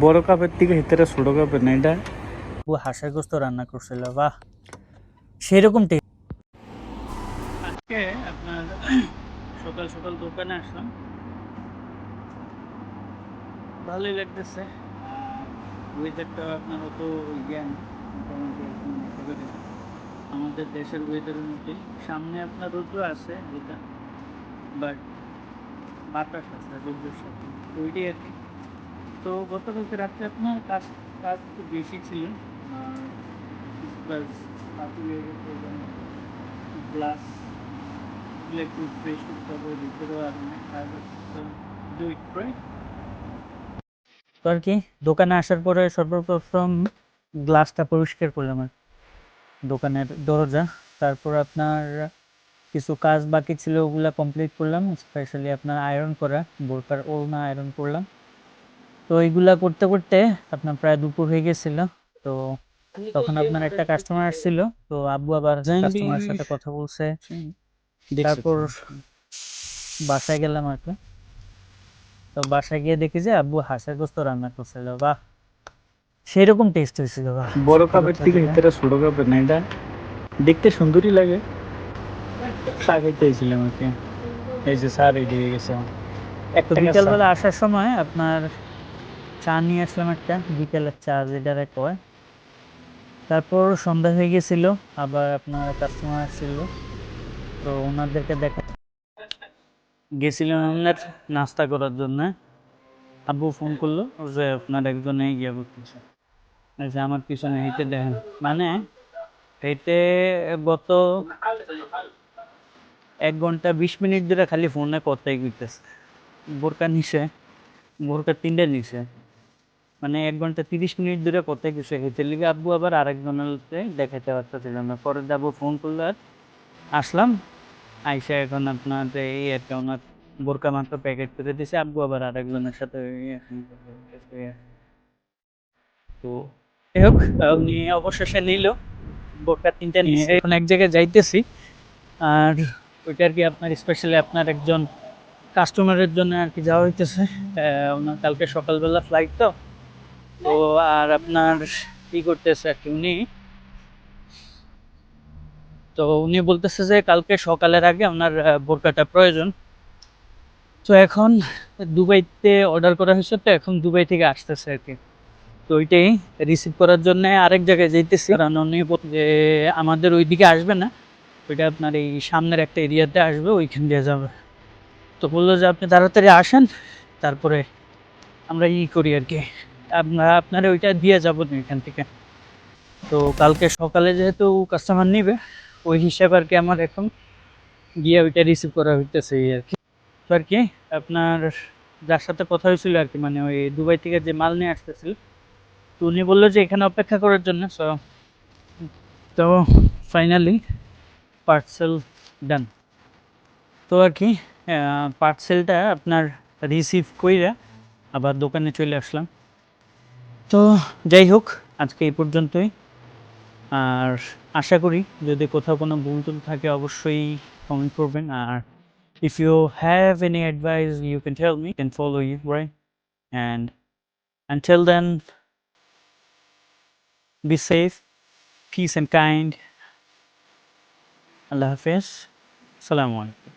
বড় কাপের থেকে ভিতরে ছোট কাপের না এটা। ও হাঁসের গোস্ত রান্না করছিল, বাহ সেরকম টেস্ট। আজকে আপনার সকাল সকাল দোকানে আসলাম, ভালোই লাগতেছে। ওয়েদারটা আপনার অত জ্ঞান মোটামুটি এখন একেবারে আমাদের দেশের ওয়েদারের মধ্যে। সামনে আপনার রৌদ্র আছে যেটা, বাট বাতাস আছে রৌদ্রের সাথে, তো ওইটাই আর কি। তো গতকালকে রাত্রে আপনার কাজ কাজ একটু বেশি ছিল, প্লাস হাঁটু হয়ে গেছে, গ্লাস একটু ফ্রেশ করতে হবে, ভিতরেও আর অনেক কাজ আছে, তো ডু ইট রাইট। তো আর কি, দোকানে আসার পরে সর্বপ্রথম গ্লাসটা পরিষ্কার করলাম আর দোকানের দরজা। তারপর আপনার কিছু কাজ বাকি ছিল, ওগুলা কমপ্লিট করলাম, স্পেশালি আপনার আয়রন করা, বোরকার ওড়না আয়রন করলাম। তো এইগুলা করতে করতে আপনার প্রায় দুপুর হয়ে গেছিল। তো তখন আপনার একটা কাস্টমার আসছিল, তো আব্বু আবার কাস্টমারের সাথে কথা বলছে। তারপর বাসায় গেলাম আর কি। তো বাসায় গিয়ে দেখি যে আব্বু হাঁসের গোস্ত রান্না করছিল, বাহ সেরকম টেস্ট হয়েছিল। বড় কাপের থেকে ভিতরে ছোট কাপের না এটা, দেখতে সুন্দরই লাগে। চা খাইতেছিলাম আর কি, এই যে চা রেডি হয়ে গেছে। একটা বিকালবেলা আসার সময় আপনার চা নিয়ে আসলাম, একটা বিকেলের চা যেটা কয়। তারপর সন্ধ্যা হয়ে গেছিল, আবার আপনার কাস্টমার আসছিল, তো ওনাদেরকে দেখা গেছিলাম আপনার নাস্তা করার জন্য। আব্বু ফোন করলো যে আপনার একজনে গিয়ে করতেছে, যে আমার পিছনে হেঁটে দেখেন, মানে হেঁটে গত 1 ঘন্টা 20 মিনিট ধরে খালি ফোনে কথাই কইতেছে। বোরকা নিছে, বোরকা 3টে নিছে, মানে 1 ঘন্টা 30 মিনিট ধরে কথাই কিছু হেঁটে লিগে আব্বু আবার আরেকজনের দেখাইতে পারতেছিল না। পরে আব্বু ফোন করলো আর আসলাম, আইসা এখন আপনার এই আর কি ওনার বোরকা মাত্র প্যাকেট করে দিছে, আব্বু আবার আরেকজনের সাথে এখন কথা বলতেছে। তো যাই হোক, উনি অবশেষে নিল বোরকা 3টে নিয়ে, এখন এক জায়গায় যাইতেছি। আর ওইটা আর কি আপনার স্পেশালি আপনার একজন কাস্টমারের জন্য আর কি যাওয়া হইতেছে। ওনার কালকে সকালবেলা ফ্লাইট, তো তো আর আপনার কি করতেছে আর কি উনি, তো উনি বলতেছে যে কালকে সকালের আগে ওনার বোরকাটা প্রয়োজন। তো এখন দুবাইতে অর্ডার করা হয়েছে, তো এখন দুবাই থেকে আসতেছে আর কি। তো ওইটাই রিসিভ করার জন্য আরেক জায়গায় যাইতেছি, কারণ উনি যে আমাদের ওইদিকে আসবে না, ওইটা আপনার এই সামনের একটা এরিয়াতে আসবে, ওইখান দিয়ে যাবে। তো বললো যে আপনি তাড়াতাড়ি আসেন, তারপরে আমরা করি আর কি, আপনারা ওইটা দিয়ে যাবো না এখান থেকে। তো কালকে সকালে যেহেতু কাস্টমার নিবে, ওই হিসাবে আর কি আমার এখন গিয়ে ওইটা রিসিভ করা হইতেছে এই আর কি। তো আর কি আপনার যার সাথে কথা হয়েছিল আর কি, মানে ওই দুবাই থেকে যে মাল নিয়ে আসতেছিল, তো উনি বললো যে এখানে অপেক্ষা করার জন্য। তো ফাইনালি পার্সেল ডান। তো আর কি পার্সেলটা আপনার রিসিভ কইরা আবার দোকানে চলে আসলাম। তো যাই হোক, আজকে এই পর্যন্তই। আর আশা করি যদি কোথাও কোনো ভুল টুল থাকে অবশ্যই কমেন্ট করবেন। আর if you have any advice you can tell me, can follow you, right? And until then, be safe, peace and kind. Allah Hafiz. Assalamu alaikum.